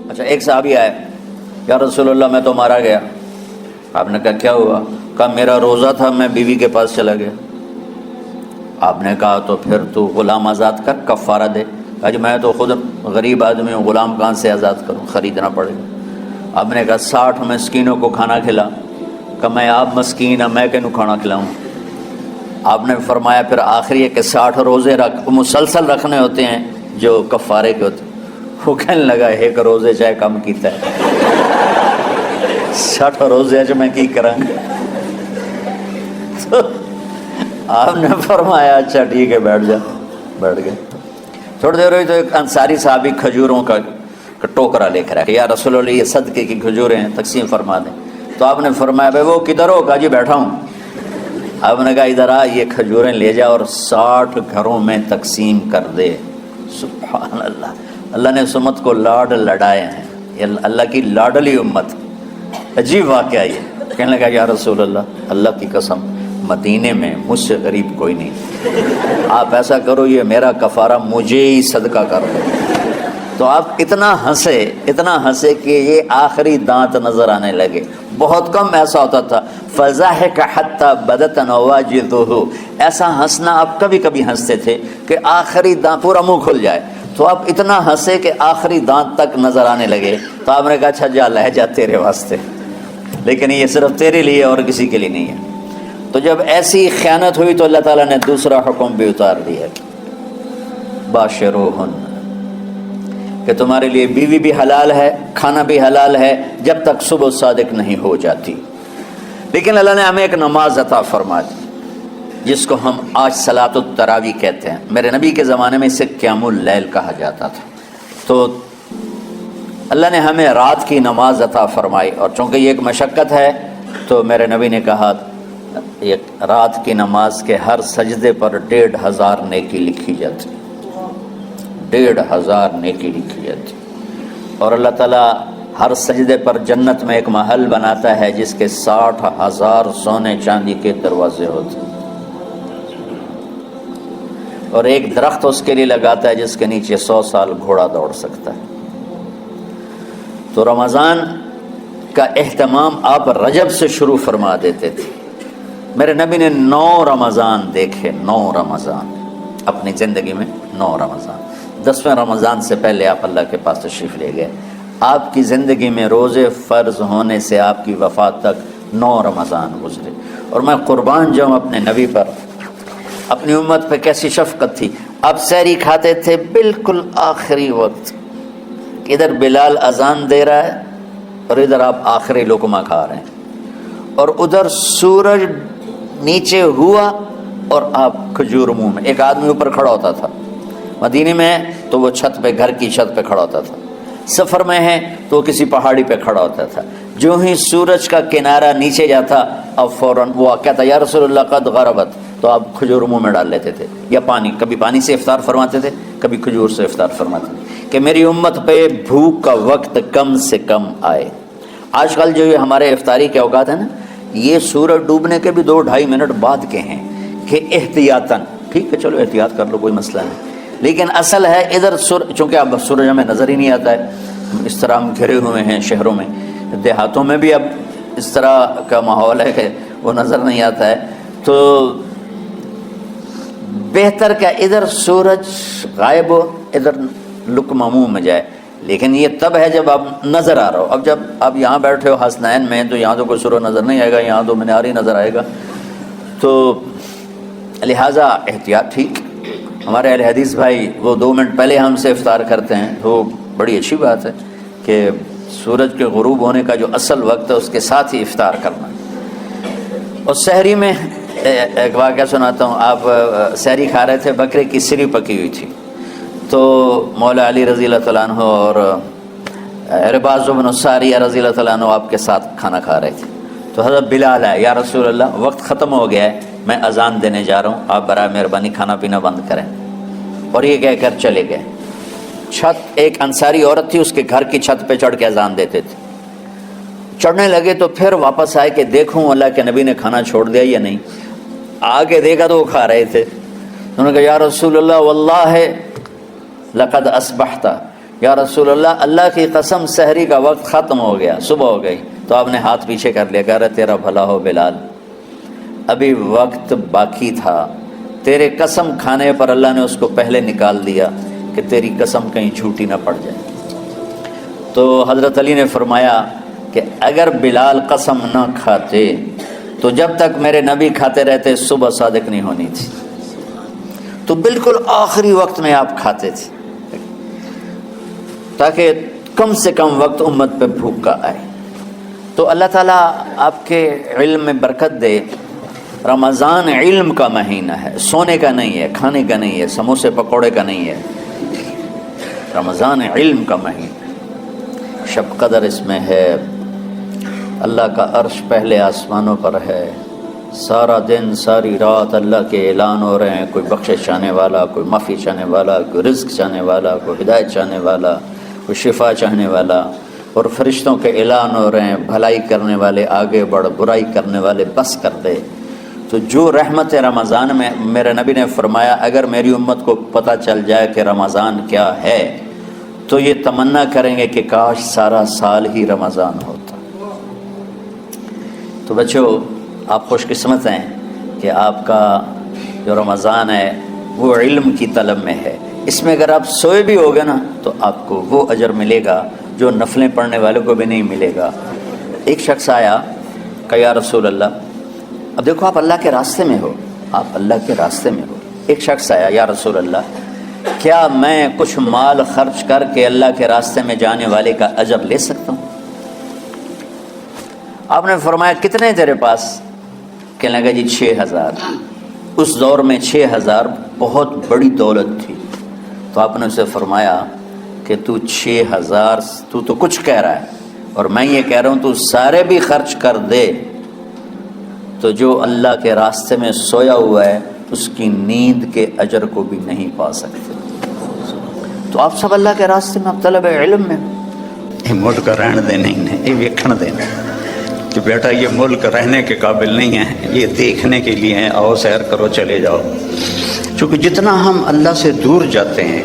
اچھا ایک صحابی آئے، یا رسول اللہ میں تو مارا گیا۔ آپ نے کہا کیا ہوا؟ کہا میرا روزہ تھا، میں بیوی کے پاس چلا گیا۔ آپ نے کہا تو پھر تو غلام آزاد کر، کفارہ دے۔ کہا جی میں تو خود غریب آدمی ہوں، غلام کہاں سے آزاد کروں، خریدنا پڑے گا۔ آپ نے کہا 60 مسکینوں کو کھانا کھلا۔ کہ میں آپ مسکین ہیں، میں کینوں کھانا کھلاؤں؟ آپ نے فرمایا پھر آخری ہے کہ 60 روزے مسلسل رکھنے ہوتے ہیں جو کفارے کے ہوتے ہیں۔ وہ کہنے لگا ایک روزے چاہے کم کیتا ہے 60 روزے جو میں کی کروں گا۔ تو آپ نے فرمایا اچھا ٹھیک ہے بیٹھ جا۔ بیٹھ گئے۔ تھوڑی دیر ہوئی تو ایک انصاری صحابی کھجوروں کا ٹوکرا لے کر آیا کہ یا رسول اللہ یہ صدقے کی کھجوریں ہیں، تقسیم فرما دیں۔ تو آپ نے فرمایا بھائی وہ کدھر ہو؟ کہا جی بیٹھا ہوں۔ آپ نے کہا ادھر آ، یہ کھجوریں لے جا اور 60 گھروں میں تقسیم کر دے۔ سبحان اللہ، اللہ نے اس امت کو لاڈ لڑائے ہیں، یہ اللہ کی لاڈلی امت۔ عجیب واقعہ یہ، کہنے لگا یا رسول اللہ اللہ کی قسم مدینے میں مجھ سے غریب کوئی نہیں، آپ ایسا کرو یہ میرا کفارہ مجھے ہی صدقہ کر دو۔ تو آپ اتنا ہنسے کہ یہ آخری دانت نظر آنے لگے۔ بہت کم ایسا ہوتا تھا فضحك حتى بدت نواجذه، ایسا ہنسنا آپ کبھی کبھی ہنستے تھے کہ آخری دانت پورا منہ کھل جائے، تو آپ اتنا ہنسے کہ آخری دانت تک نظر آنے لگے۔ تو آپ نے کہا اچھا جا لہ جا تیرے واسطے، لیکن یہ صرف تیرے لیے اور کسی کے لیے نہیں ہے۔ تو جب ایسی خیانت ہوئی تو اللہ تعالیٰ نے دوسرا حکم بھی اتار دیا، باشروہن، کہ تمہارے لیے بیوی بھی حلال ہے، کھانا بھی حلال ہے جب تک صبح صادق نہیں ہو جاتی۔ لیکن اللہ نے ہمیں ایک نماز عطا فرما دی جس کو ہم آج صلاۃ التراویح کہتے ہیں۔ میرے نبی کے زمانے میں اسے قیام اللیل کہا جاتا تھا۔ تو اللہ نے ہمیں رات کی نماز عطا فرمائی، اور چونکہ یہ ایک مشقت ہے تو میرے نبی نے کہا یہ رات کی نماز کے ہر سجدے پر 1500 نیکی لکھی جاتی، 1500 نیکی لکھی جاتی۔ اور اللہ تعالیٰ ہر سجدے پر جنت میں ایک محل بناتا ہے جس کے 60,000 سونے چاندی کے دروازے ہوتے ہیں، اور ایک درخت اس کے لیے لگاتا ہے جس کے نیچے 100 سال گھوڑا دوڑ سکتا ہے۔ تو رمضان کا اہتمام آپ رجب سے شروع فرما دیتے تھے۔ میرے نبی نے 9 رمضان دیکھے، 9 رمضان اپنی زندگی میں، 9 رمضان۔ 10ویں رمضان سے پہلے آپ اللہ کے پاس تشریف لے گئے۔ آپ کی زندگی میں روزے فرض ہونے سے آپ کی وفات تک 9 رمضان گزرے۔ اور میں قربان جاؤں اپنے نبی پر، اپنی امت پہ کیسی شفقت تھی۔ آپ سحری کھاتے تھے بالکل آخری وقت، ادھر بلال اذان دے رہا ہے اور ادھر آپ آخری لقمہ کھا رہے ہیں، اور ادھر سورج نیچے ہوا اور آپ کھجور منہ میں۔ ایک آدمی اوپر کھڑا ہوتا تھا مدینے میں تو وہ چھت پہ، گھر کی چھت پہ کھڑا ہوتا تھا، سفر میں ہے تو وہ کسی پہاڑی پہ کھڑا ہوتا تھا۔ جو ہی سورج کا کنارہ نیچے جاتا اب فوراً وہ کہتا یا رسول اللہ قد غربت، تو آپ کھجور منہ میں ڈال لیتے تھے، یا پانی، کبھی پانی سے افطار فرماتے تھے، کبھی کھجور سے افطار فرماتے تھے، کہ میری امت پہ بھوک کا وقت کم سے کم آئے۔ آج کل جو یہ ہمارے افطاری کے اوقات ہیں نا، یہ سورج ڈوبنے کے بھی 2-2.5 منٹ بعد کے ہیں کہ احتیاطاً، ٹھیک ہے چلو احتیاط کر لو کوئی مسئلہ نہیں، لیکن اصل ہے ادھر چونکہ اب سورج ہمیں نظر ہی نہیں آتا ہے، اس طرح ہم گھرے ہوئے ہیں شہروں میں، دیہاتوں میں بھی اب اس طرح کا ماحول ہے کہ وہ نظر نہیں آتا ہے، تو بہتر کہ ادھر سورج غائب ہو، ادھر لقمہ منہ میں جائے۔ لیکن یہ تب ہے جب آپ نظر آ رہا ہو۔ اب جب آپ یہاں بیٹھے ہو حسنین میں تو یہاں تو کوئی سورج نظر نہیں آئے گا، یہاں تو مینار ہی نظر آئے گا، تو لہٰذا احتیاط ٹھیک۔ ہمارے اہل حدیث بھائی وہ 2 منٹ پہلے ہم سے افطار کرتے ہیں، تو بڑی اچھی بات ہے کہ سورج کے غروب ہونے کا جو اصل وقت ہے اس کے ساتھ ہی افطار کرنا۔ اور سحری میں ایک واقعہ سناتا ہوں۔ آپ سحری کھا رہے تھے، بکرے کی سری پکی ہوئی تھی، تو مولا علی رضی اللہ تعالیٰ عنہ اور عرباض بن ساریہ رضی اللہ تعالیٰ عنہ آپ کے ساتھ کھانا کھا رہے تھے۔ تو حضرت بلال آئے، یا رسول اللہ وقت ختم ہو گیا ہے، میں اذان دینے جا رہا ہوں، آپ برائے مہربانی کھانا پینا بند کریں۔ اور یہ کہہ کر چلے گئے۔ چھت، ایک انصاری عورت تھی، اس کے گھر کی چھت پہ چڑھ کے اذان دیتے تھے۔ چڑھنے لگے تو پھر واپس آئے کہ دیکھوں اللہ کے نبی نے کھانا چھوڑ دیا یا نہیں۔ آگے دیکھا تو وہ کھا رہے تھے۔ انہوں نے کہا یا رسول اللہ واللہ لقد اصبحت، یا رسول اللہ، اللہ کی قسم سحری کا وقت ختم ہو گیا، صبح ہو گئی۔ تو آپ نے ہاتھ پیچھے کر لیا، کہہ رہے تیرا بھلا ہو بلال، ابھی وقت باقی تھا، تیرے قسم کھانے پر اللہ نے اس کو پہلے نکال دیا کہ تیری قسم کہیں جھوٹی نہ پڑ جائے۔ تو حضرت علی نے فرمایا کہ اگر بلال قسم نہ کھاتے تو جب تک میرے نبی کھاتے رہتے صبح صادق نہیں ہونی تھی، تو بالکل آخری وقت میں آپ کھاتے تھے تاکہ کم سے کم وقت امت پہ بھوک کا آئے۔ تو اللہ تعالیٰ آپ کے علم میں برکت دے۔ رمضان علم کا مہینہ ہے، سونے کا نہیں ہے، کھانے کا نہیں ہے، سموسے پکوڑے کا نہیں ہے، رمضان علم کا مہینہ۔ شب قدر اس میں ہے، اللہ کا عرش پہلے آسمانوں پر ہے، سارا دن ساری رات اللہ کے اعلان ہو رہے ہیں، کوئی بخشش چاہنے والا، کوئی معافی چاہنے والا، کوئی رزق چاہنے والا، کوئی ہدایت چاہنے والا، کوئی شفا چاہنے والا، اور فرشتوں کے اعلان ہو رہے ہیں، بھلائی کرنے والے آگے بڑھ، برائی کرنے والے بس کر دے۔ تو جو رحمت رمضان میں، میرے نبی نے فرمایا اگر میری امت کو پتہ چل جائے کہ رمضان کیا ہے تو یہ تمنا کریں گے کہ کاش سارا سال ہی رمضان ہوتا۔ تو بچوں، آپ خوش قسمت ہیں کہ آپ کا جو رمضان ہے وہ علم کی طلب میں ہے۔ اس میں اگر آپ سوئے بھی ہوگے نا تو آپ کو وہ اجر ملے گا جو نفلیں پڑھنے والوں کو بھی نہیں ملے گا۔ ایک شخص آیا کہ یا رسول اللہ، اب دیکھو آپ اللہ کے راستے میں ہو، آپ اللہ کے راستے میں ہو۔ ایک شخص آیا، یا رسول اللہ کیا میں کچھ مال خرچ کر کے اللہ کے راستے میں جانے والے کا اجر لے سکتا ہوں؟ آپ نے فرمایا کتنے تیرے پاس؟ کہنے لگا جی 6000۔ اس دور میں 6000 بہت بڑی دولت تھی۔ تو آپ نے اسے فرمایا کہ تو 6000 تو کچھ کہہ رہا ہے اور میں یہ کہہ رہا ہوں تو سارے بھی خرچ کر دے تو جو اللہ کے راستے میں سویا ہوا ہے اس کی نیند کے اجر کو بھی نہیں پا سکتے۔ تو آپ سب اللہ کے راستے میں، آپ طلب علم میں۔ یہ ملک رہن دے نہیں ہے، یہ ویکھن دے کہ بیٹا یہ ملک رہنے کے قابل نہیں ہے، یہ دیکھنے کے لیے ہیں، آؤ سیر کرو چلے جاؤ۔ چونکہ جتنا ہم اللہ سے دور جاتے ہیں،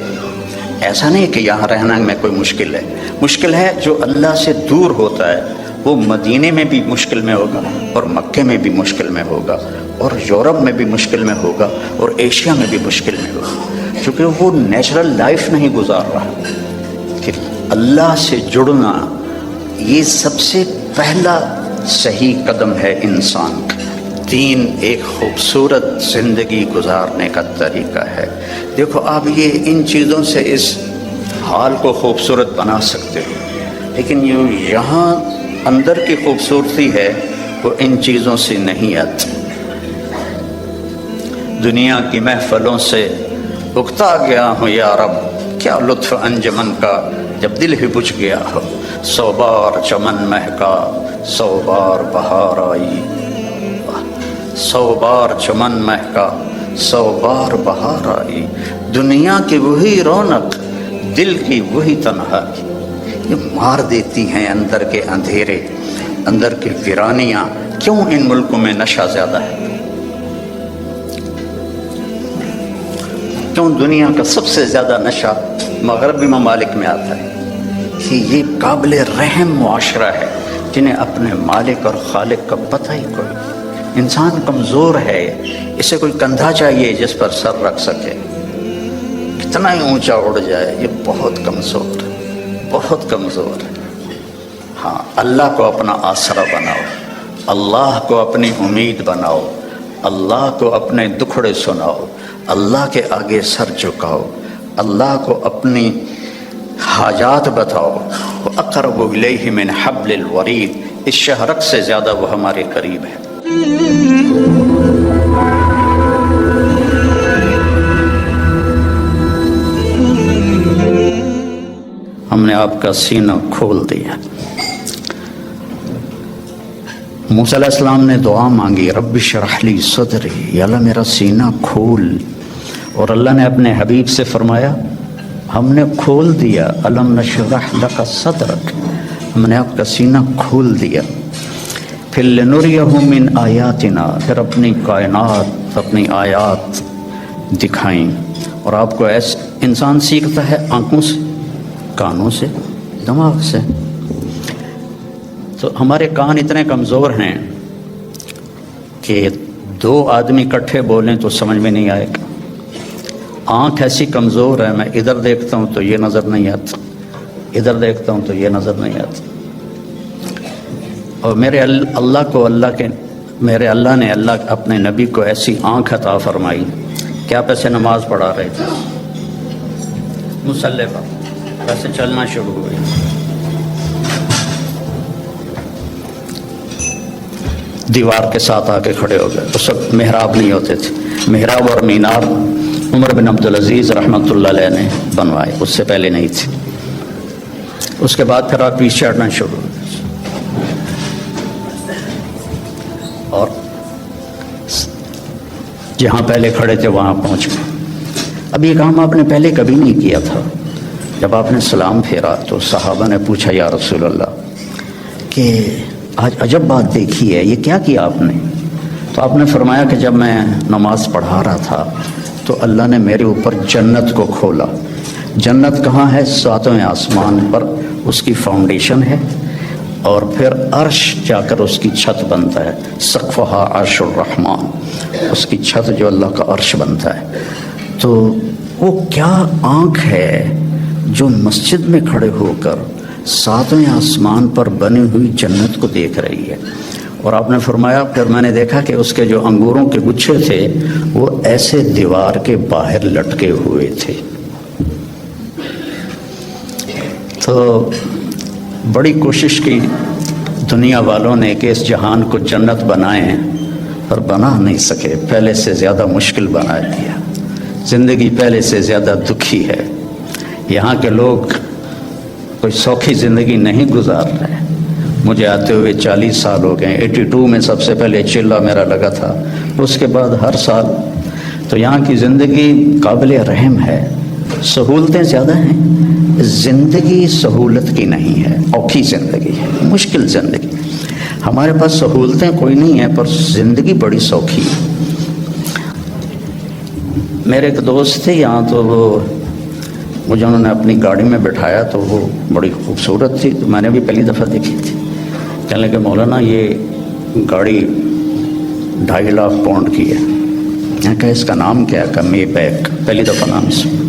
ایسا نہیں کہ یہاں رہنا میں کوئی مشکل ہے، مشکل ہے جو اللہ سے دور ہوتا ہے وہ مدینے میں بھی مشکل میں ہوگا، اور مکے میں بھی مشکل میں ہوگا، اور یورپ میں بھی مشکل میں ہوگا، اور ایشیا میں بھی مشکل میں ہوگا، چونکہ وہ نیچرل لائف نہیں گزار رہا۔ کہ اللہ سے جڑنا یہ سب سے پہلا صحیح قدم ہے انسان کا۔ دین ایک خوبصورت زندگی گزارنے کا طریقہ ہے۔ دیکھو آپ یہ ان چیزوں سے اس حال کو خوبصورت بنا سکتے ہو، لیکن یہاں اندر کی خوبصورتی ہے وہ ان چیزوں سے نہیں آتی۔ دنیا کی محفلوں سے اکتا گیا ہوں یا رب، کیا لطف انجمن کا جب دل ہی بجھ گیا ہو۔ 100 بار چمن مہکا، 100 بار بہار آئی، 100 بار چمن مہکا، 100 بار بہار آئی۔ دنیا کی وہی رونق، دل کی وہی تنہائی، یہ مار دیتی ہیں اندر کے اندھیرے، اندر کی ویرانیاں۔ کیوں ان ملکوں میں نشہ زیادہ ہے؟ کیوں دنیا کا سب سے زیادہ نشہ مغربی ممالک میں آتا ہے؟ کہ یہ قابل رحم معاشرہ ہے جنہیں اپنے مالک اور خالق کا پتہ ہی کوئی۔ انسان کمزور ہے، اسے کوئی کندھا چاہیے جس پر سر رکھ سکے، کتنا ہی اونچا اڑ جائے، یہ بہت کمزور ہے، بہت کمزور ہے۔ ہاں، اللہ کو اپنا آسرا بناؤ، اللہ کو اپنی امید بناؤ، اللہ کو اپنے دکھڑے سناؤ، اللہ کے آگے سر جھکاؤ، اللہ کو اپنی حاجات بتاؤ۔ وَأَقْرَبُ إِلَيْهِ مِنْ حَبْلِ الْوَرِيدِ، اس شہرک سے زیادہ وہ ہمارے قریب ہے۔ ہم نے آپ کا سینہ کھول دیا۔ موسیٰ علیہ السلام نے دعا مانگی، رب اشرح لی صدری، یا اللہ میرا سینہ کھول، اور اللہ نے اپنے حبیب سے فرمایا ہم نے کھول دیا، الم نشرح لک صدرک، ہم نے آپ کا سینہ کھول دیا۔ پھر لنریہ من آیاتنا، پھر اپنی کائنات، اپنی آیات دکھائیں۔ اور آپ کو ایسے انسان سیکھتا ہے آنکھوں سے، کانوں سے، دماغ سے. تو ہمارے کان اتنے کمزور ہیں کہ 2 آدمی اکٹھے بولیں تو سمجھ میں نہیں آئے گا. آنکھ ایسی کمزور ہے، میں ادھر دیکھتا ہوں تو یہ نظر نہیں آتا، ادھر دیکھتا ہوں تو یہ نظر نہیں آتا. اور میرے اللہ نے اپنے نبی کو ایسی آنکھ عطا فرمائی کہ آپ ایسے نماز پڑھا رہے تھے مصلی پر، ایسے چلنا شروع ہوئے، دیوار کے ساتھ آ کے کھڑے ہو گئے. اس وقت محراب نہیں ہوتے تھے. محراب اور مینار عمر بن عبدالعزیز رحمۃ اللہ علیہ نے بنوائے، اس سے پہلے نہیں تھے. اس کے بعد پھر آپ پیچھے ہٹنا شروع ہو گئے اور جہاں پہلے کھڑے تھے وہاں پہنچ گئے. اب یہ کام آپ نے پہلے کبھی نہیں کیا تھا. جب آپ نے سلام پھیرا تو صحابہ نے پوچھا یا رسول اللہ کہ آج عجب بات دیکھی ہے، یہ کیا کیا آپ نے؟ تو آپ نے فرمایا کہ جب میں نماز پڑھا رہا تھا تو اللہ نے میرے اوپر جنت کو کھولا. جنت کہاں ہے؟ 7ویں آسمان پر اس کی فاؤنڈیشن ہے، اور پھر عرش جا کر اس کی چھت بنتا ہے. سقفہا عرش الرحمن، اس کی چھت جو اللہ کا عرش بنتا ہے. تو وہ کیا آنکھ ہے جو مسجد میں کھڑے ہو کر 7ویں آسمان پر بنی ہوئی جنت کو دیکھ رہی ہے. اور آپ نے فرمایا پھر میں نے دیکھا کہ اس کے جو انگوروں کے گچھے تھے وہ ایسے دیوار کے باہر لٹکے ہوئے تھے. تو بڑی کوشش کی دنیا والوں نے کہ اس جہان کو جنت بنائیں، پر بنا نہیں سکے. پہلے سے زیادہ مشکل بنا دیا. زندگی پہلے سے زیادہ دکھی ہے. یہاں کے لوگ کوئی سوکھی زندگی نہیں گزار رہے. مجھے آتے ہوئے 40 سال ہو گئے. 82 میں سب سے پہلے چلہ میرا لگا تھا، اس کے بعد ہر سال. تو یہاں کی زندگی قابل رحم ہے. سہولتیں زیادہ ہیں، زندگی سہولت کی نہیں ہے، اوکھی زندگی ہے، مشکل زندگی. ہمارے پاس سہولتیں کوئی نہیں ہیں پر زندگی بڑی سوکھی ہے. میرے ایک دوست تھے یہاں، تو وہ مجھے انہوں نے اپنی گاڑی میں بٹھایا تو وہ بڑی خوبصورت تھی. تو میں نے بھی پہلی دفعہ دیکھی تھی. کہنے لگے مولانا یہ گاڑی 2.5 لاکھ پاؤنڈ کی ہے. میں نے کہا اس کا نام کیا ہے؟ کہ مے بیک. پہلی دفعہ نام سنا.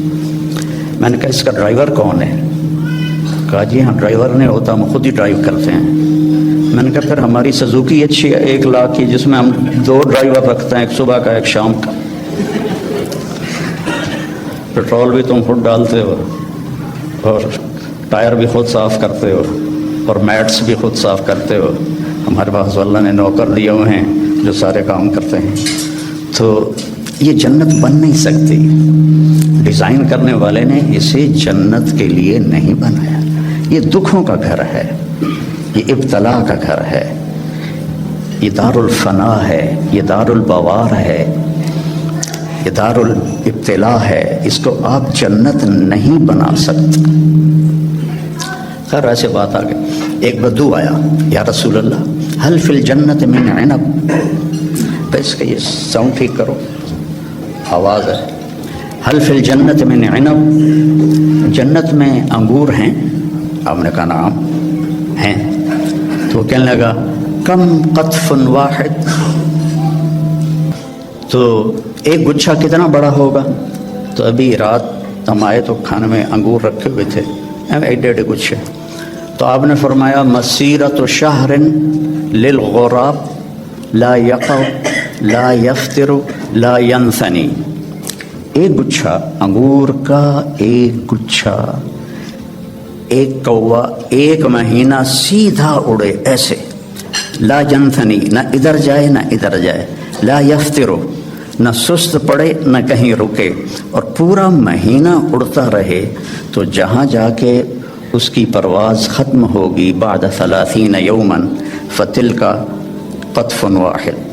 میں نے کہا اس کا ڈرائیور کون ہے؟ کہا جی ہاں ڈرائیور نہیں ہوتا، ہم خود ہی ڈرائیو کرتے ہیں. میں نے کہا پھر ہماری سزوکی اچھی ہے 1 لاکھ کی، جس میں ہم 2 ڈرائیور رکھتے ہیں، ایک صبح کا ایک شام کا. پیٹرول بھی تم خود ڈالتے ہو اور ٹائر بھی خود صاف کرتے ہو اور میٹس بھی خود صاف کرتے ہو. ہمارے پاس اللہ نے نوکر دیے ہوئے ہیں جو سارے کام کرتے ہیں. تو یہ جنت بن نہیں سکتی. ڈیزائن کرنے والے نے اسے جنت کے لیے نہیں بنایا. یہ دکھوں کا گھر ہے، یہ ابتلا کا گھر ہے، یہ دار الفنا ہے، یہ دار البوار ہے، یہ دار الابتلا ہے. اس کو آپ جنت نہیں بنا سکتے. خیر ایسے بات آ گئی. ایک بدو آیا، یا رسول اللہ حل فی الجنت من عنب. بس کہ یہ ساؤنڈ ٹھیک کرو، آواز ہے. حل فی الجنت من عنب، جنت میں انگور ہیں؟ آپ نے کہا نعم ہیں. تو کہنے لگا کم قطف واحد، تو ایک گچھا کتنا بڑا ہوگا؟ تو ابھی رات ہم آئے تو کھانے میں انگور رکھے ہوئے تھے، 1.5 گچھے. تو آپ نے فرمایا مسیرۃ شہر للغراب لا یقع لا یفطر لا ینثنی. ایک گچھا انگور کا، ایک گچھا، ایک کوا 1 مہینہ سیدھا اڑے ایسے، لا ینثنی، نہ ادھر جائے نہ ادھر جائے، لا یفطر، نہ سست پڑے نہ کہیں رکے، اور پورا مہینہ اڑتا رہے. تو جہاں جا کے اس کی پرواز ختم ہوگی بعد 30 یوما فتلک قطف واحد.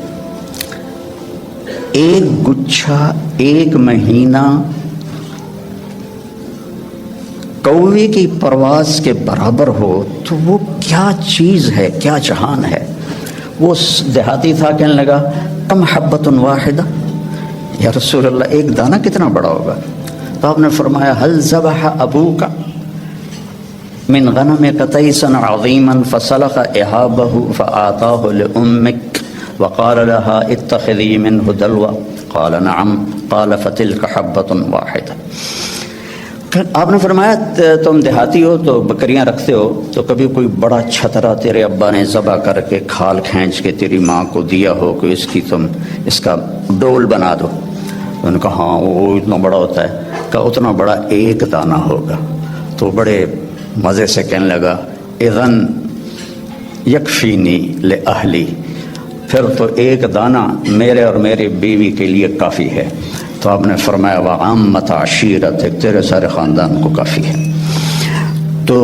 ایک گچھا 1 مہینہ کوے کی پرواز کے برابر ہو تو وہ کیا چیز ہے، کیا جہان ہے. وہ دیہاتی تھا، کہنے لگا کم حبۃ واحدہ یا رسول اللہ، ایک دانہ کتنا بڑا ہوگا؟ تو آپ نے فرمایا حل ذبح ابوک، من غنمك تيسا عظيما فسلخ إهابه فآتاه لأمك وقال لها اتخذي منه دلوة قال نعم قال فتلك حبة واحدة. پھر آپ نے فرمایا تم دیہاتی ہو تو بکریاں رکھتے ہو، تو کبھی کوئی بڑا چھترا تیرے ابا نے ذبح کر کے کھال کھینچ کے تیری ماں کو دیا ہو کہ اس کا ڈول بنا دو. ان کا ہاں وہ اتنا بڑا ہوتا ہے، کہ اتنا بڑا ایک دانہ ہوگا. تو بڑے مزے سے کہنے لگا اذن یکفینی لأہلی، پھر تو ایک دانہ میرے اور میری بیوی کے لیے کافی ہے. تو آپ نے فرمایا وعامت عشیرت، تیرے سارے خاندان کو کافی ہے. تو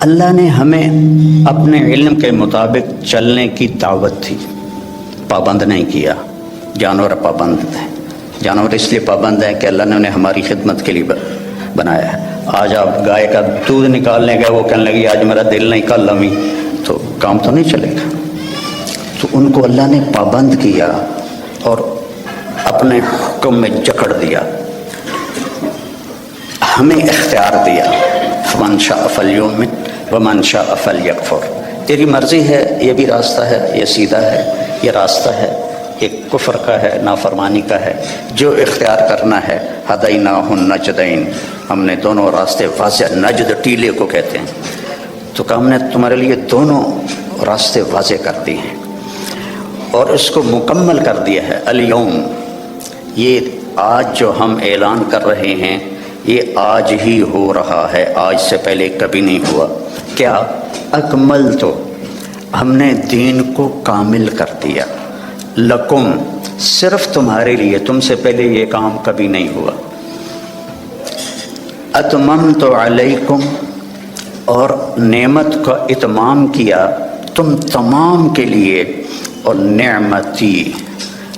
اللہ نے ہمیں اپنے علم کے مطابق چلنے کی دعوت تھی، پابند نہیں کیا. جانور پابند تھے، جانور اس لیے پابند ہیں کہ اللہ نے انہیں ہماری خدمت کے لیے بنایا ہے. آج آپ گائے کا دودھ نکالنے گئے، وہ کہنے لگی آج میرا دل نہیں کل امی، تو کام تو نہیں چلے گا. تو ان کو اللہ نے پابند کیا اور اپنے حکم میں جکڑ دیا، ہمیں اختیار دیا. فمن شاء فلیؤمن ومن شاء فلیکفر، تیری مرضی ہے، یہ بھی راستہ ہے، یہ سیدھا ہے، یہ راستہ ہے، ایک کفر کا ہے، نافرمانی کا ہے. جو اختیار کرنا ہے ہدیناہ النجدین، ہم نے دونوں راستے واضح، نجد ٹیلے کو کہتے ہیں. تو ہم نے تمہارے لیے دونوں راستے واضح کر دیے ہیں اور اس کو مکمل کر دیا ہے. الیوم، یہ آج جو ہم اعلان کر رہے ہیں یہ آج ہی ہو رہا ہے، آج سے پہلے کبھی نہیں ہوا. کیا؟ اکملت، ہم نے دین کو کامل کر دیا. لکم، صرف تمہارے لیے، تم سے پہلے یہ کام کبھی نہیں ہوا. اتممت علیکم، اور نعمت کا اتمام کیا تم تمام کے لیے. اور نعمتی،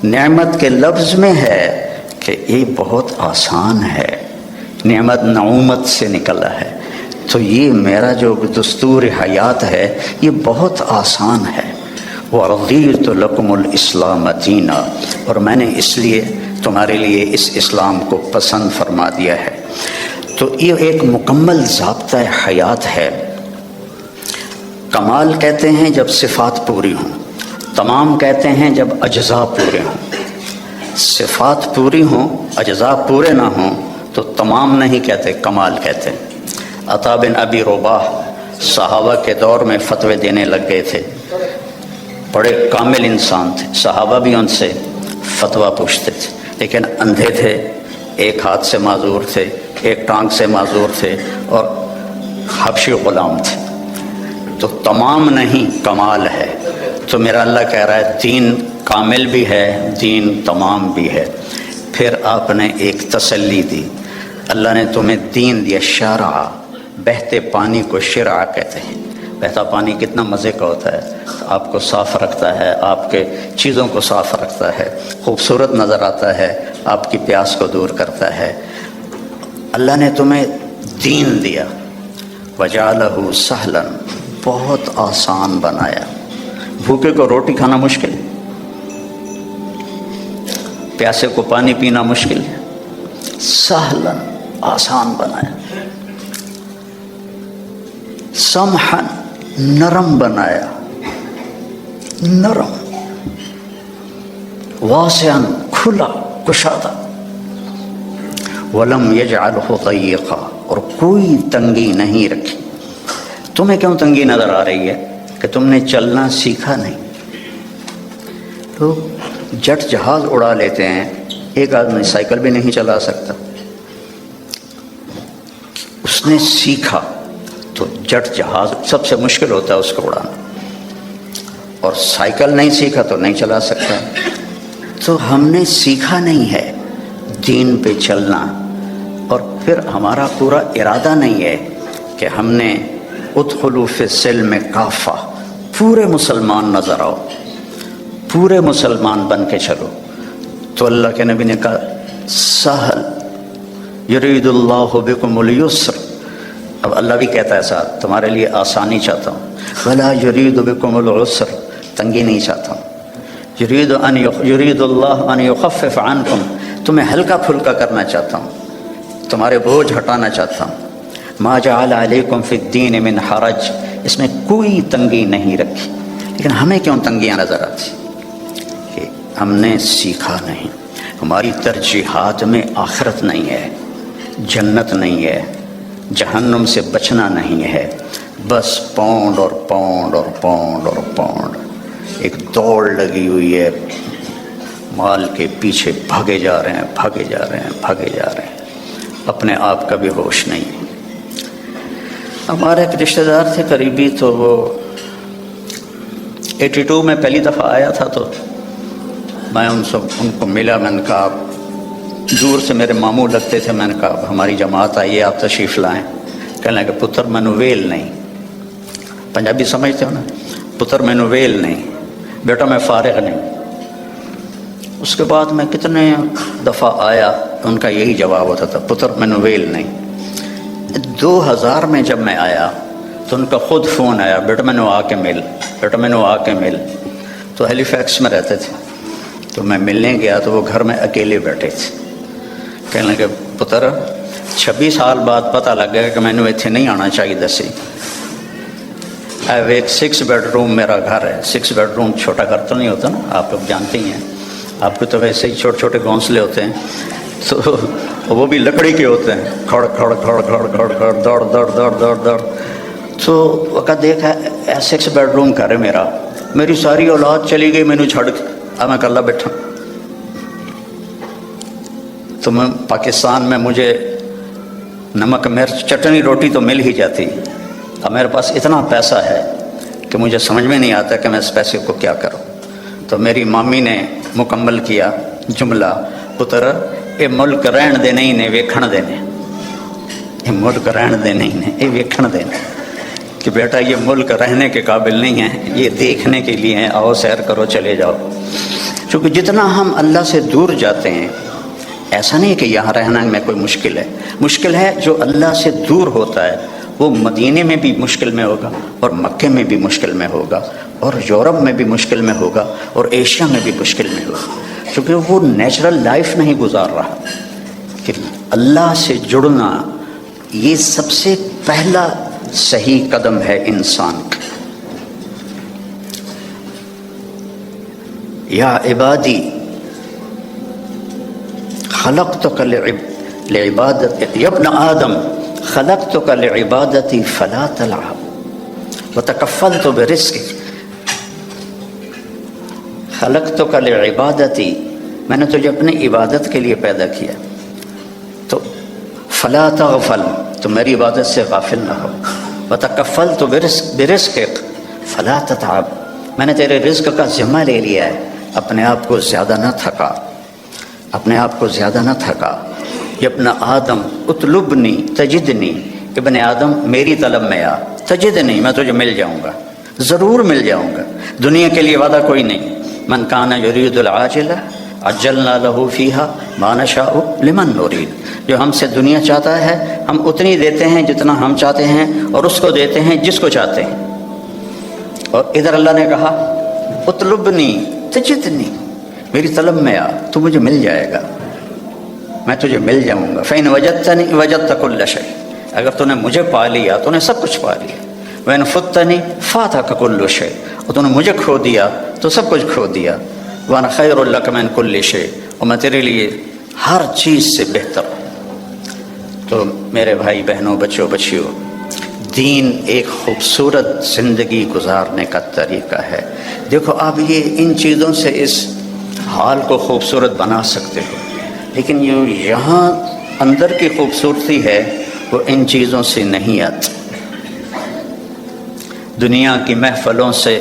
نعمت کے لفظ میں ہے کہ یہ بہت آسان ہے، نعمت نعومت سے نکلا ہے. تو یہ میرا جو دستور حیات ہے یہ بہت آسان ہے. وَرَضِيتُ لَكُمُ الْإِسْلَامَ دِينًا، اور میں نے اس لیے تمہارے لیے اس اسلام کو پسند فرما دیا ہے. تو یہ ایک مکمل ضابطہ حیات ہے. کمال کہتے ہیں جب صفات پوری ہوں، تمام کہتے ہیں جب اجزاء پورے ہوں. صفات پوری ہوں، اجزاء پورے نہ ہوں تو تمام نہیں کہتے، کمال کہتے ہیں. عطا بن ابی رباح صحابہ کے دور میں فتوے دینے لگ گئے تھے، بڑے کامل انسان تھے، صحابہ بھی ان سے فتویٰ پوچھتے تھے، لیکن اندھے تھے، ایک ہاتھ سے معذور تھے، ایک ٹانگ سے معذور تھے، اور حبشی غلام تھے. تو تمام نہیں، کمال ہے. تو میرا اللہ کہہ رہا ہے دین کامل بھی ہے، دین تمام بھی ہے. پھر آپ نے ایک تسلی دی، اللہ نے تمہیں دین دیا. شرع، بہتے پانی کو شرع کہتے ہیں. بہتا پانی کتنا مزے کا ہوتا ہے، آپ کو صاف رکھتا ہے، آپ کے چیزوں کو صاف رکھتا ہے، خوبصورت نظر آتا ہے، آپ کی پیاس کو دور کرتا ہے. اللہ نے تمہیں دین دیا. وجعلہ سہلا، بہت آسان بنایا. بھوکے کو روٹی کھانا مشکل ہے، پیاسے کو پانی پینا مشکل ہے. سہلا، آسان بنایا. سمحا، نرم بنایا، نرم. واسعا، کھلا، کشادہ. ولم یجعلہ ضیقا، اور کوئی تنگی نہیں رکھی. تمہیں کیوں تنگی نظر آ رہی ہے؟ کہ تم نے چلنا سیکھا نہیں. لوگ جٹ جہاز اڑا لیتے ہیں، ایک آدمی سائیکل بھی نہیں چلا سکتا. اس نے سیکھا تو جٹ جہاز سب سے مشکل ہوتا ہے اس کو اڑانا، اور سائیکل نہیں سیکھا تو نہیں چلا سکتا. تو ہم نے سیکھا نہیں ہے دین پہ چلنا، اور پھر ہمارا پورا ارادہ نہیں ہے کہ ہم نے ادخلوا فی السلم کافہ، پورے مسلمان نظر آؤ، پورے مسلمان بن کے چلو. تو اللہ کے نبی نے کہا سہل، یرید اللہ بکم الیسر. اب اللہ بھی کہتا ہے ساتھ تمہارے لیے آسانی چاہتا ہوں. ولا یرید بکم العسر، تنگی نہیں چاہتا ہوں. یرید اللہ ان یخفف عنکم، تمہیں ہلکا پھلکا کرنا چاہتا ہوں، تمہارے بوجھ ہٹانا چاہتا ہوں. ما جعل علیکم فی الدین من حرج، اس میں کوئی تنگی نہیں رکھی. لیکن ہمیں کیوں تنگیاں نظر آتی؟ کہ ہم نے سیکھا نہیں. ہماری ترجیحات میں آخرت نہیں ہے، جنت نہیں ہے، جہنم سے بچنا نہیں ہے، بس پاؤنڈ اور پاؤنڈ اور پاؤنڈ اور پاؤنڈ. ایک دوڑ لگی ہوئی ہے، مال کے پیچھے بھاگے جا رہے ہیں، بھاگے جا رہے ہیں، بھاگے جا رہے ہیں، اپنے آپ کا بھی ہوش نہیں ہے. ہمارے ایک رشتہ دار تھے قریبی، تو وہ 82 میں پہلی دفعہ آیا تھا، تو میں ان کو ملا. میں نے کہا، دور سے میرے ماموں لگتے تھے، میں نے کہا ہماری جماعت آئی ہے، آپ تشریف لائیں. کہنے لگے پتر مینو ویل نہیں. پنجابی سمجھتے ہو نا؟ پتر مینو ویل نہیں، بیٹا میں فارغ نہیں. اس کے بعد میں کتنے دفعہ آیا، ان کا یہی جواب ہوتا تھا، پتر مینو ویل نہیں. 2000 میں جب میں آیا تو ان کا خود فون آیا، بیٹا مینو آ کے مل، بیٹا مینو آ کے مل. تو ہیلی فیکس میں رہتے تھے، تو میں ملنے گیا تو وہ گھر میں اکیلے بیٹھے تھے. کہنے لگے پتر 26 سال بعد پتہ لگ گیا کہ مینو اتنے نہیں آنا چاہیے دسی. ایک 6 بیڈ روم میرا گھر ہے. 6 بیڈ روم چھوٹا گھر تو نہیں ہوتا نا، آپ لوگ جانتے ہی ہیں. آپ کو تو ویسے ہی چھوٹے چھوٹے گھونسلے ہوتے ہیں، تو وہ بھی لکڑی کے ہوتے ہیں، کھڑ کھڑ کھڑ کھڑ کھڑ کھڑ دوڑ دوڑ دوڑ دوڑ دوڑ. تو وقت دیکھا 6 بیڈ روم گھر ہے میرا، میری ساری اولاد چلی گئی مینو چھڑ کے، اب میں کلا بیٹھا. تو میں پاکستان میں مجھے نمک مرچ چٹنی روٹی تو مل ہی جاتی. اب میرے پاس اتنا پیسہ ہے کہ مجھے سمجھ میں نہیں آتا کہ میں اس پیسے کو کیا کروں. تو میری مامی نے مکمل کیا جملہ، پتر یہ ملک رہن دے نہیں نے ویکھن دینے. یہ ملک رہن دے نہیں نے، یہ ویکھن دینے. کہ بیٹا یہ ملک رہنے کے قابل نہیں ہے، یہ دیکھنے کے لیے ہیں، آؤ سیر کرو چلے جاؤ. چونکہ جتنا ہم اللہ سے دور جاتے ہیں، ایسا نہیں کہ یہاں رہنا میں کوئی مشکل ہے. مشکل ہے جو اللہ سے دور ہوتا ہے، وہ مدینے میں بھی مشکل میں ہوگا، اور مکے میں بھی مشکل میں ہوگا، اور یورپ میں بھی مشکل میں ہوگا، اور ایشیا میں بھی مشکل میں ہوگا. کیونکہ وہ نیچرل لائف نہیں گزار رہا. کہ اللہ سے جڑنا یہ سب سے پہلا صحیح قدم ہے انسان کا. یا عبادی خلقتک لعبادت یا ابن آدم خلقتک لعبادتی فلا تلعب وتکفلت برزقک. خلقتک لعبادتی، میں نے تجھے اپنی عبادت کے لیے پیدا کیا، تو فلا تغفل، تو میری عبادت سے غافل نہ ہو. وتکفلت برزقک فلا تتعب، میں نے تیرے رزق کا ذمہ لے لیا ہے، اپنے آپ کو زیادہ نہ تھکا، اپنے آپ کو زیادہ نہ تھکا. یا ابن آدم اطلبنی تجدنی، ابن آدم میری طلب میں آ، تجدنی میں تجھے مل جاؤں گا، ضرور مل جاؤں گا. دنیا کے لیے وعدہ کوئی نہیں. من کان یرید العاجلہ عجلنا لہ فیہا ما نشاء لمن نرید. جو ہم سے دنیا چاہتا ہے ہم اتنی دیتے ہیں جتنا ہم چاہتے ہیں، اور اس کو دیتے ہیں جس کو چاہتے ہیں. اور ادھر اللہ نے کہا اطلبنی تجدنی، میری طلب میں آ، تو مجھے مل جائے گا، میں تجھے مل جاؤں گا. فإن وجدتنی وجدت کل شیء، اگر تو نے مجھے پا لیا تو نے سب کچھ پا لیا. وإن فتنی فاتک کل شیء، اور تو نے مجھے کھو دیا تو سب کچھ کھو دیا. وأنا خیر لک من کل شیء، اور میں تیرے لیے ہر چیز سے بہتر ہوں. تو میرے بھائی بہنوں، بچوں بچیوں، دین ایک خوبصورت زندگی گزارنے کا طریقہ ہے. دیکھو آپ یہ ان چیزوں سے اس حال کو خوبصورت بنا سکتے ہو، لیکن یہاں اندر کی خوبصورتی ہے وہ ان چیزوں سے نہیں آتی. دنیا کی محفلوں سے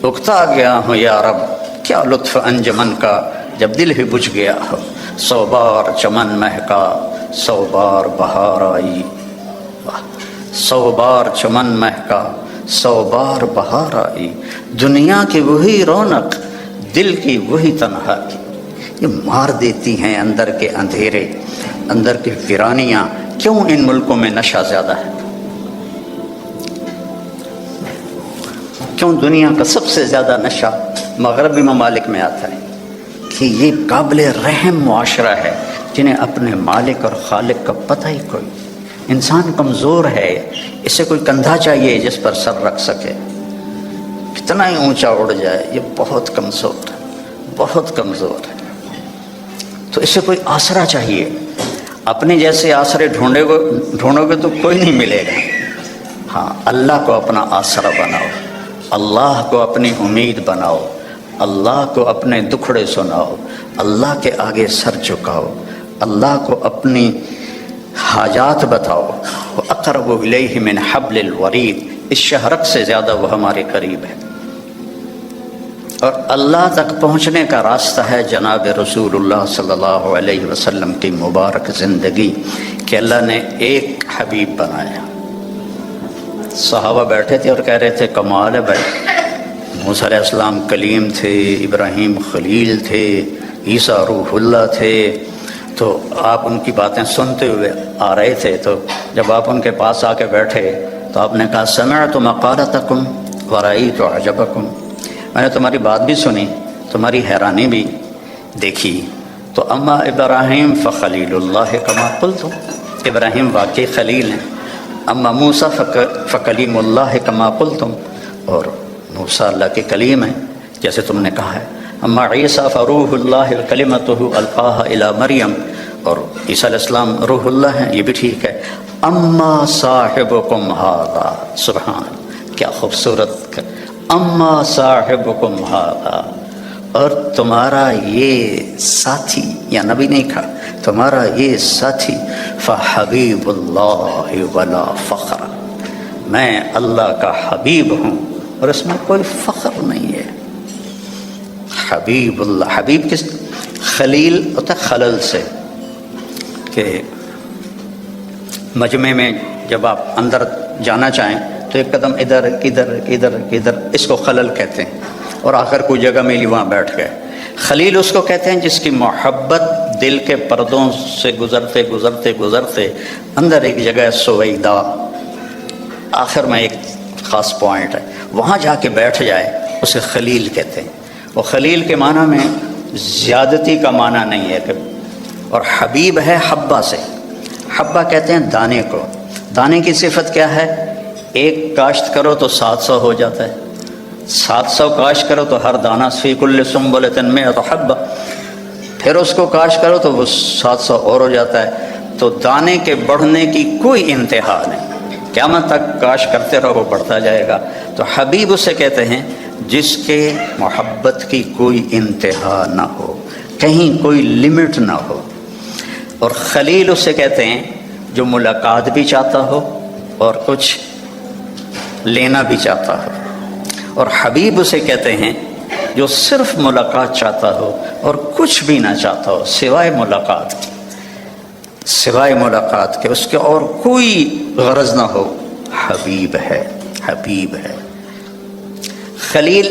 اکتا گیا ہوں یا رب، کیا لطف انجمن کا جب دل ہی بجھ گیا ہو. 100 بار چمن مہکا 100 بار بہار آئی، 100 بار چمن مہکا 100 بار بہار آئی. دنیا کی وہی رونق، دل کی وہی تنہائی، یہ مار دیتی ہیں اندر کے اندھیرے، اندر کی ویرانیاں. کیوں ان ملکوں میں نشہ زیادہ ہے؟ کیوں دنیا کا سب سے زیادہ نشہ مغربی ممالک میں آتا ہے؟ کہ یہ قابل رحم معاشرہ ہے جنہیں اپنے مالک اور خالق کا پتہ ہی کوئی. انسان کمزور ہے، اسے کوئی کندھا چاہیے جس پر سر رکھ سکے، کتنا ہی اونچا اڑ جائے یہ بہت کمزور ہے، بہت کمزور ہے، تو اسے کوئی آسرا چاہیے۔ اپنے جیسے آسرے ڈھونڈو گے تو کوئی نہیں ملے گا۔ ہاں، اللہ کو اپنا آسرا بناؤ، اللہ کو اپنی امید بناؤ، اللہ کو اپنے دکھڑے سناؤ، اللہ کے آگے سر جھکاؤ، اللہ کو اپنی حاجات بتاؤ۔ وَأَقْرَبُ إِلَيْهِ مِنْ حَبْلِ الْوَرِيدِ، اس شہرک سے زیادہ وہ ہمارے قریب ہے۔ اور اللہ تک پہنچنے کا راستہ ہے جناب رسول اللہ صلی اللہ علیہ وسلم کی مبارک زندگی کہ اللہ نے ایک حبیب بنایا۔ صحابہ بیٹھے تھے اور کہہ رہے تھے کمال ہے بھائی، موسیٰ علیہ السلام کلیم تھے، ابراہیم خلیل تھے، عیسیٰ روح اللہ تھے، تو آپ ان کی باتیں سنتے ہوئے آ رہے تھے، تو جب آپ ان کے پاس آ کے بیٹھے تو آپ نے کہا سمعت مقالتکم ورأیت عجبکم، میں نے تمہاری بات بھی سنی، تمہاری حیرانی بھی دیکھی۔ تو اما ابراہیم فخلیل اللہ کما قلتم، ابراہیم واقعی خلیل ہیں، اما موسیٰ فکلیم اللہ کما قلتم، اور موسیٰ اللہ کے کلیم ہیں جیسے تم نے کہا ہے، اما عیسیٰ فروح اللہ کلمتہ القاہا الی مریم، اور عیسیٰ علیہ السلام روح اللہ ہیں، یہ بھی ٹھیک ہے۔ اما صاحبکم ھذا، سبحان، کیا خوبصورت، اما صاحبکم ھذا، اور تمہارا یہ ساتھی، یا نبی نہیں کہا، تمہارا یہ ساتھی، فحبیب اللہ ولا فخر، میں اللہ کا حبیب ہوں اور اس میں کوئی فخر نہیں ہے۔ حبیب اللہ، حبیب کس، خلیل ہوتا ہے خلل سے، کہ مجمع میں جب آپ اندر جانا چاہیں تو ایک قدم ادھر ادھر ادھر ادھر، اس کو خلل کہتے ہیں، اور آخر کوئی جگہ ملی وہاں بیٹھ گئے۔ خلیل اس کو کہتے ہیں جس کی محبت دل کے پردوں سے گزرتے گزرتے گزرتے اندر ایک جگہ سویدہ، آخر میں ایک خاص پوائنٹ ہے، وہاں جا کے بیٹھ جائے، اسے خلیل کہتے ہیں۔ وہ خلیل کے معنی میں زیادتی کا معنی نہیں ہے، اور حبیب ہے حبہ سے، حبہ کہتے ہیں دانے کو، دانے کی صفت کیا ہے، ایک کاشت کرو تو 700 ہو جاتا ہے، 700 کاشت کرو تو ہر دانہ فی کل سنبلۃ مئۃ حبہ، پھر اس کو کاشت کرو تو وہ 700 اور ہو جاتا ہے، تو دانے کے بڑھنے کی کوئی انتہا نہیں، قیامت تک کاشت کرتے رہو بڑھتا جائے گا۔ تو حبیب اسے کہتے ہیں جس کے محبت کی کوئی انتہا نہ ہو، کہیں کوئی لمٹ نہ ہو، اور خلیل اسے کہتے ہیں جو ملاقات بھی چاہتا ہو اور کچھ لینا بھی چاہتا ہو، اور حبیب اسے کہتے ہیں جو صرف ملاقات چاہتا ہو اور کچھ بھی نہ چاہتا ہو سوائے ملاقات کی، سوائے ملاقات کے اس کے اور کوئی غرض نہ ہو، حبیب ہے، حبیب ہے۔ خلیل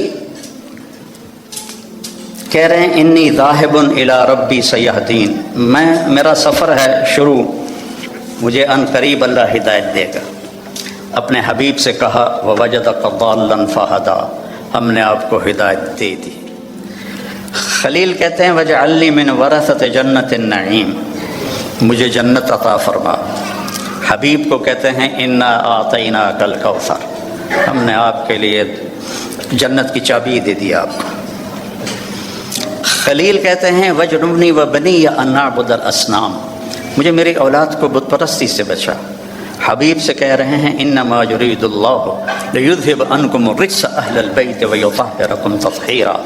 کہہ رہے ہیں انی ذاہب الی ربی سیہدین، میرا سفر ہے شروع، مجھے ان قریب اللہ ہدایت دے گا۔ اپنے حبیب سے کہا وَوَجَدَكَ ضَالًّا فَهَدَىٰ، ہم نے آپ کو ہدایت دے دی۔ خلیل کہتے ہیں وَاجْعَلْنِی مِنْ وَرَثَةِ جَنَّةِ النَّعِيمِ، مجھے جنت عطا فرما۔ حبیب کو کہتے ہیں اِنَّا أَعْطَيْنَاكَ الْكَوْثَرَ، ہم نے آپ کے لیے جنت کی چابی دے دی آپ کو۔ خلیل کہتے ہیں وَاجْنُبْنِی وَبَنِیَّ أَن نَعْبُدَ الْأَصْنَامَ، مجھے میری اولاد کو بت پرستی سے بچا۔ حبیب سے کہہ رہے ہیں انما یرید اللہ لیذھب عنکم الرجس اہل البیت ویطہرکم تطہیرا،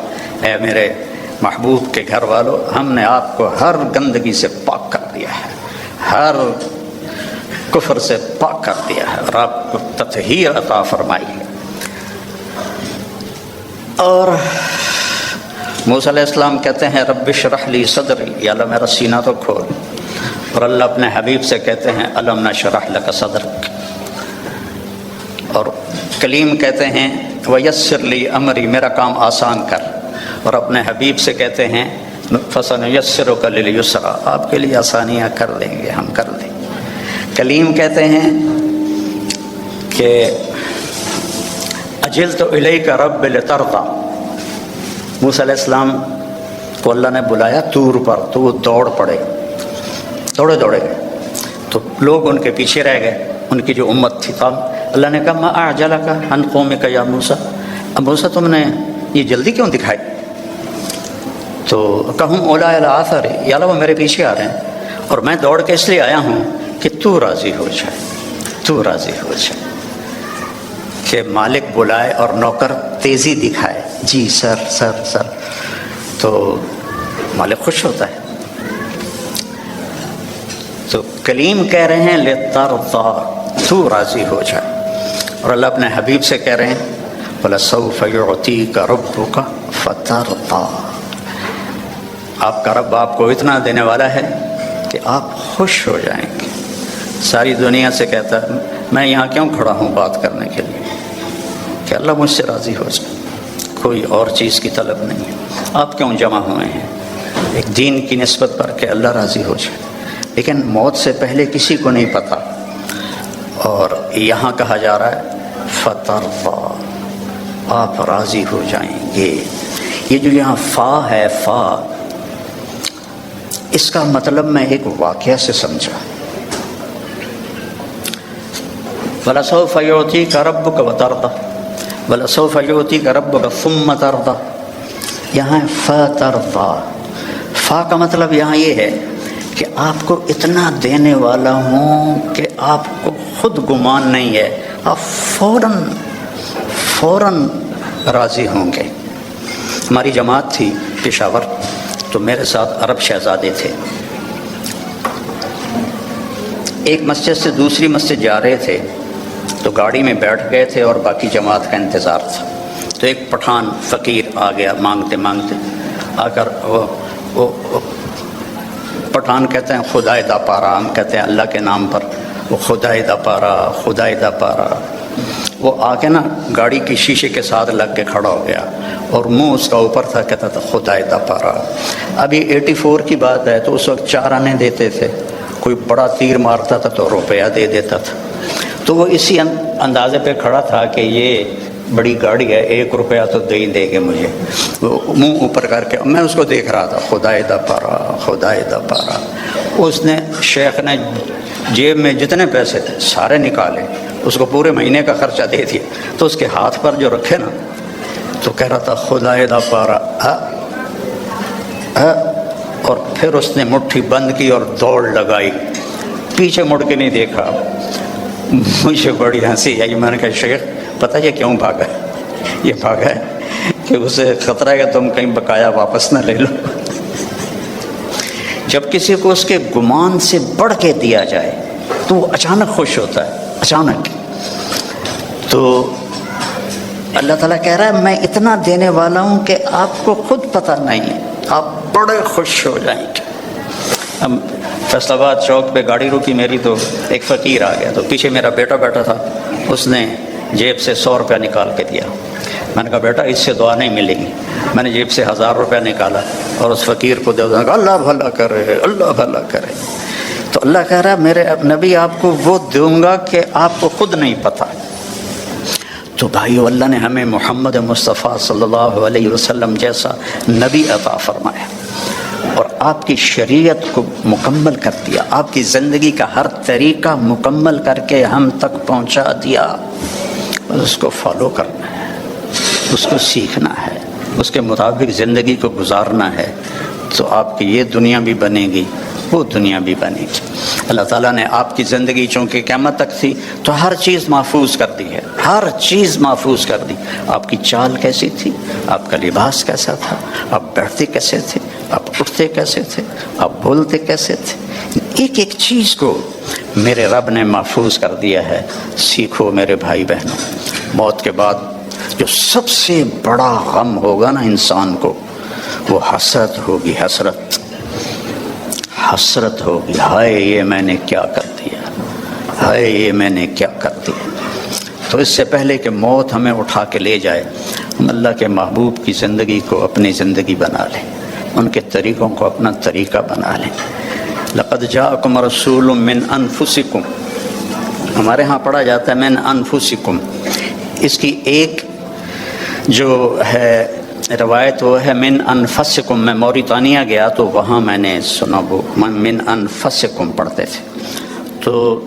اے میرے محبوب کے گھر والوں، ہم نے آپ کو ہر گندگی سے پاک کر دیا ہے، ہر کفر سے پاک کر دیا ہے، اور آپ کو تطہیر عطا فرمائی ہے۔ اور موسیٰ علیہ السلام کہتے ہیں رب اشرح لی صدری، یا اللہ میرا سینہ تو کھول، اور اللہ اپنے حبیب سے کہتے ہیں الم نشرح لک صدرک، اور کلیم کہتے ہیں ویسر لی امری، میرا کام آسان کر، اور اپنے حبیب سے کہتے ہیں فسنیسرک للیسرا، آپ کے لیے آسانیاں کر دیں گے، ہم کر دیں گے۔ کلیم کہتے ہیں کہ اجلت الیک رب لترضی، موسیٰ علیہ السلام کو اللہ نے بلایا طور پر، تو وہ دوڑ پڑے، دوڑے گئے، تو لوگ ان کے پیچھے رہ گئے، ان کی جو امت تھی. تب اللہ نے کہا ما اعجلک عن قومک یا موسیٰ، اب موسیٰ تم نے یہ جلدی کیوں دکھائی؟ تو کہم اولیٰ علی آثاری، یا اللہ وہ میرے پیچھے آ رہے ہیں اور میں دوڑ کے اس لیے آیا ہوں کہ تو راضی ہو جائے، تو راضی ہو جائے، کہ مالک بلائے اور نوکر تیزی دکھائے، جی سر سر سر، تو مالک خوش ہوتا ہے. تو کلیم کہہ رہے ہیں لِتَرْضَىٰ، تو راضی ہو جائے. اور اللہ اپنے حبیب سے کہہ رہے ہیں وَلَسَوْفَ يُعْطِيكَ رَبُّكَ فَتَرْضَىٰ، آپ کا رب آپ کو اتنا دینے والا ہے کہ آپ خوش ہو جائیں گے. ساری دنیا سے کہتا ہے میں یہاں کیوں کھڑا ہوں بات کرنے کے لیے، کہ اللہ مجھ سے راضی ہو جائے، کوئی اور چیز کی طلب نہیں ہے. آپ کیوں جمع ہوئے ہیں؟ ایک دین کی نسبت پر کہ اللہ راضی ہو جائے. لیکن موت سے پہلے کسی کو نہیں پتہ، اور یہاں کہا جا رہا ہے فترضیٰ، آپ راضی ہو جائیں گے. یہ جو یہاں فا ہے، فا، اس کا مطلب میں ایک واقعہ سے سمجھا. وَلَسَوْفَ يُعْطِيكَ رَبُّكَ وَتَرْضَىٰ، وَلَسَوْفَ يُعْطِيكَ رَبُّكَ ثُمَّ تَرْضَىٰ. یہاں فَتَرْضَىٰ، فا کا مطلب یہاں یہ ہے کہ آپ کو اتنا دینے والا ہوں کہ آپ کو خود گمان نہیں ہے، آپ فوراً راضی ہوں گے. ہماری جماعت تھی پشاور، تو میرے ساتھ عرب شہزادے تھے. ایک مسجد سے دوسری مسجد جا رہے تھے تو گاڑی میں بیٹھ گئے تھے اور باقی جماعت کا انتظار تھا. تو ایک پٹھان فقیر آ گیا مانگتے مانگتے، آ کر وہ پٹھان کہتے ہیں خدائے دا پارا، ہم کہتے ہیں اللہ کے نام پر، وہ خدائے دا پارا، خدائے دا پارا. وہ آ کے نا گاڑی کی شیشے کے ساتھ لگ کے کھڑا ہو گیا اور منہ اس کا اوپر تھا، کہتا تھا خدائے دا پارا. ابھی 84 کی بات ہے، تو اس وقت 4 آنے دیتے تھے، کوئی بڑا تیر مارتا تھا تو روپیہ دے دیتا تھا. تو وہ اسی اندازے پہ کھڑا تھا کہ یہ بڑی گاڑی ہے، 1 روپیہ تو دے ہی دے گے مجھے. وہ منہ اوپر کر کے میں اس کو دیکھ رہا تھا، خدائے دا پارا، خدائے دا پارا. اس نے شیخ نے جیب میں جتنے پیسے تھے سارے نکالے، اس کو پورے مہینے کا خرچہ دے دیا. تو اس کے ہاتھ پر جو رکھے نا تو کہہ رہا تھا خدائے دا پارا، اور پھر اس نے مٹھی بند کی اور دوڑ لگائی، پیچھے مڑ کے نہیں دیکھا. مجھے بڑی ہنسی آئی. میں نے کہا شیخ پتہ یہ کیوں بھاگا ہے؟ یہ بھاگا ہے کہ اسے خطرہ ہے کہ تم کہیں بقایا واپس نہ لے لو. جب کسی کو اس کے گمان سے بڑھ کے دیا جائے تو وہ اچانک خوش ہوتا ہے، اچانک. تو اللہ تعالیٰ کہہ رہا ہے میں اتنا دینے والا ہوں کہ آپ کو خود پتہ نہیں ہے، آپ بڑے خوش ہو جائیں گے. اب فیصل آباد چوک پہ گاڑی روکی میری، تو ایک فقیر آ گیا، تو پیچھے میرا بیٹا بیٹھا تھا. اس نے جیب سے 100 روپیہ نکال کے دیا. میں نے کہا بیٹا اس سے دعا نہیں ملے گی. میں نے جیب سے 1000 روپیہ نکالا اور اس فقیر کو دے دیا. اللہ بھلا کرے، اللہ بھلا کرے. تو اللہ کہہ رہا ہے میرے نبی آپ کو وہ دوں گا کہ آپ کو خود نہیں پتہ. تو بھائیو اللہ نے ہمیں محمد مصطفیٰ صلی اللہ علیہ وسلم جیسا نبی عطا فرمایا اور آپ کی شریعت کو مکمل کر دیا، آپ کی زندگی کا ہر طریقہ مکمل کر کے ہم تک پہنچا دیا. بس اس کو فالو کرنا ہے، اس کو سیکھنا ہے، اس کے مطابق زندگی کو گزارنا ہے، تو آپ کی یہ دنیا بھی بنے گی، وہ دنیا بھی بنے گی. اللہ تعالیٰ نے آپ کی زندگی چونکہ قیامت تک تھی تو ہر چیز محفوظ کر دی ہے، ہر چیز محفوظ کر دی. آپ کی چال کیسی تھی، آپ کا لباس کیسا تھا، آپ بیٹھتے کیسے تھے، آپ اٹھتے کیسے تھے، آپ بولتے کیسے تھے، ایک ایک چیز کو میرے رب نے محفوظ کر دیا ہے. سیکھو میرے بھائی بہنوں. موت کے بعد جو سب سے بڑا غم ہوگا نا انسان کو، وہ حسرت ہوگی. حسرت ہوگی، ہائے یہ میں نے کیا کر دیا، ہائے یہ میں نے کیا کر دیا. تو اس سے پہلے کہ موت ہمیں اٹھا کے لے جائے، ہم اللہ کے محبوب کی زندگی کو اپنی زندگی بنا لیں، ان کے طریقوں کو اپنا طریقہ بنا لیں. لقد جاءکم رسول من انفسکم، ہمارے ہاں پڑھا جاتا ہے من انفسکم. اس کی ایک جو ہے روایت وہ ہے من انفسکم. میں موریتانیہ گیا تو وہاں میں نے سنا وہ من انفسکم پڑھتے تھے. تو تو